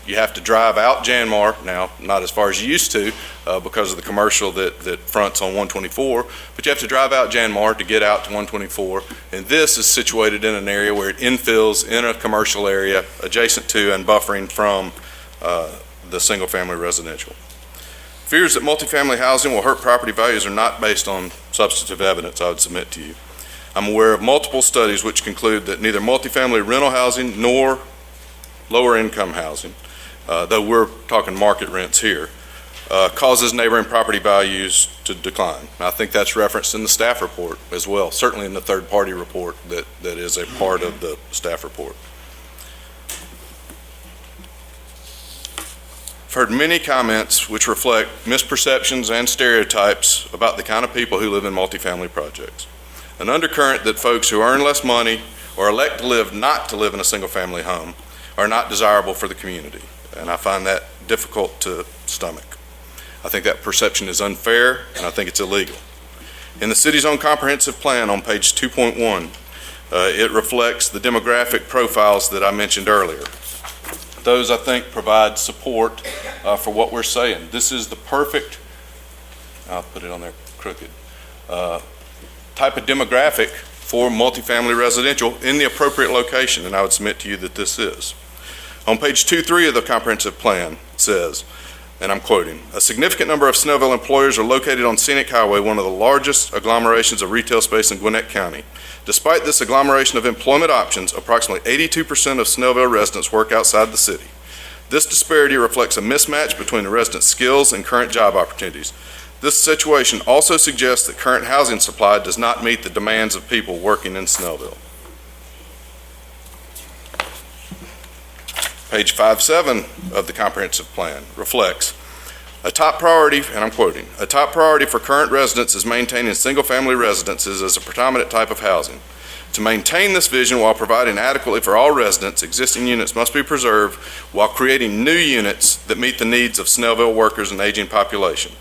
you have to drive out Janmar, now not as far as you used to because of the commercial that fronts on 124, but you have to drive out Janmar to get out to 124, and this is situated in an area where it infills in a commercial area adjacent to and buffering from the single-family residential. Fears that multifamily housing will hurt property values are not based on substantive evidence, I would submit to you. I'm aware of multiple studies which conclude that neither multifamily rental housing nor lower income housing, though we're talking market rents here, causes neighboring property values to decline. I think that's referenced in the staff report as well, certainly in the third-party report that is a part of the staff report. I've heard many comments which reflect misperceptions and stereotypes about the kind of people who live in multifamily projects. an undercurrent that folks who earn less money or elect to live not to live in a single-family home are not desirable for the community, and I find that difficult to stomach. I think that perception is unfair, and I think it's illegal. In the city's own comprehensive plan on page 2.1, it reflects the demographic profiles that I mentioned earlier. Those, I think, provide support for what we're saying. This is the perfect, I'll put it on there crooked, type of demographic for multifamily residential in the appropriate location, and I would submit to you that this is. On page 2.3 of the comprehensive plan, it says, and I'm quoting, "A significant number of Snellville employers are located on Scenic Highway, one of the largest agglomerations of retail space in Gwinnett County. Despite this agglomeration of employment options, approximately 82% of Snellville residents work outside the city. This disparity reflects a mismatch between the residents' skills and current job opportunities. This situation also suggests that current housing supply does not meet the demands of people working in Snellville." Page 5.7 of the comprehensive plan reflects, "A top priority," and I'm quoting, "A top priority for current residents is maintaining single-family residences as a predominant type of housing. To maintain this vision while providing adequately for all residents, existing units must be preserved while creating new units that meet the needs of Snellville workers and aging population.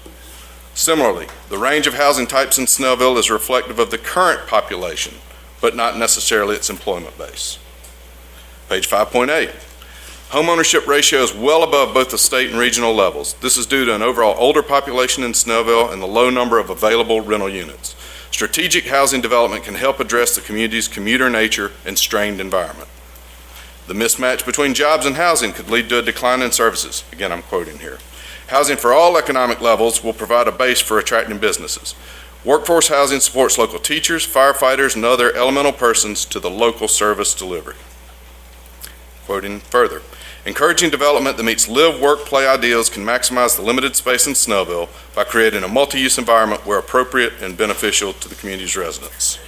Similarly, the range of housing types in Snellville is reflective of the current population, but not necessarily its employment base." Page 5.8. "Homeownership ratio is well above both the state and regional levels. This is due to an overall older population in Snellville and the low number of available rental units. Strategic housing development can help address the community's commuter nature and strained environment. The mismatch between jobs and housing could lead to a decline in services." Again, I'm quoting here. "Housing for all economic levels will provide a base for attracting businesses. Workforce housing supports local teachers, firefighters, and other elemental persons to the local service delivery." Quoting further, "Encouraging development that meets live, work, play ideals can maximize the limited space in Snellville by creating a multi-use environment where appropriate and beneficial to the community's residents."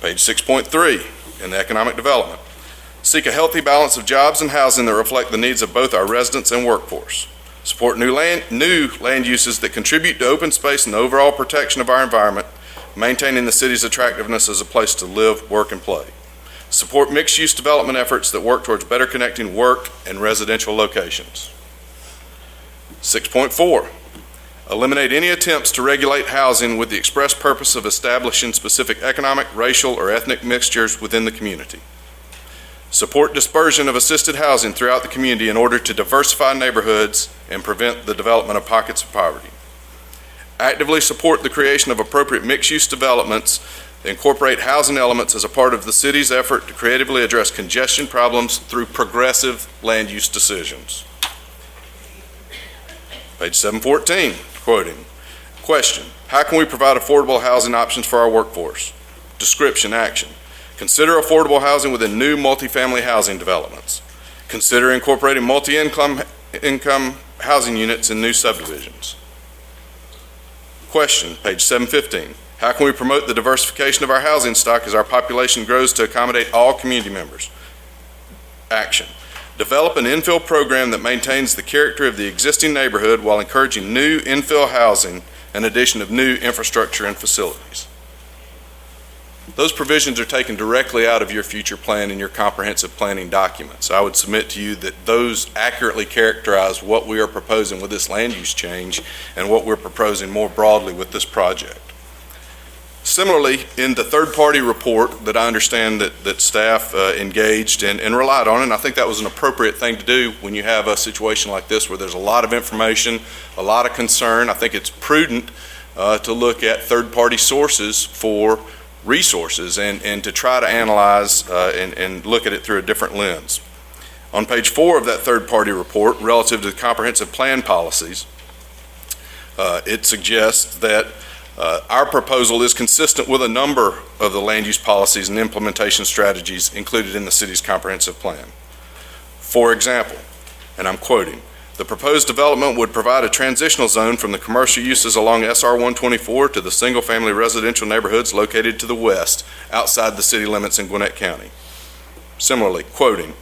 Page 6.3 in the economic development. "Seek a healthy balance of jobs and housing that reflect the needs of both our residents and workforce. Support new land uses that contribute to open space and the overall protection of our environment, maintaining the city's attractiveness as a place to live, work, and play. Support mixed-use development efforts that work towards better connecting work and residential locations." 6.4, "Eliminate any attempts to regulate housing with the express purpose of establishing specific economic, racial, or ethnic mixtures within the community. Support dispersion of assisted housing throughout the community in order to diversify neighborhoods and prevent the development of pockets of poverty. Actively support the creation of appropriate mixed-use developments that incorporate housing elements as a part of the city's effort to creatively address congestion problems through progressive land use decisions." Page 714, quoting, "Question, how can we provide affordable housing options for our workforce? Description, action. Consider affordable housing within new multifamily housing developments. Consider incorporating multi-income housing units in new subdivisions." Question, page 715. "How can we promote the diversification of our housing stock as our population grows to accommodate all community members? Action. Develop an infill program that maintains the character of the existing neighborhood while encouraging new infill housing and addition of new infrastructure and facilities." Those provisions are taken directly out of your future plan and your comprehensive planning documents. I would submit to you that those accurately characterize what we are proposing with this land use change and what we're proposing more broadly with this project. Similarly, in the third-party report that I understand that staff engaged and relied on, and I think that was an appropriate thing to do when you have a situation like this where there's a lot of information, a lot of concern. I think it's prudent to look at third-party sources for resources and to try to analyze and look at it through a different lens. On page 4 of that third-party report, relative to the comprehensive plan policies, it suggests that our proposal is consistent with a number of the land use policies and implementation strategies included in the city's comprehensive plan. For example, and I'm quoting, "The proposed development would provide a transitional zone from the commercial uses along SR 124 to the single-family residential neighborhoods located to the west, outside the city limits in Gwinnett County." Similarly, quoting,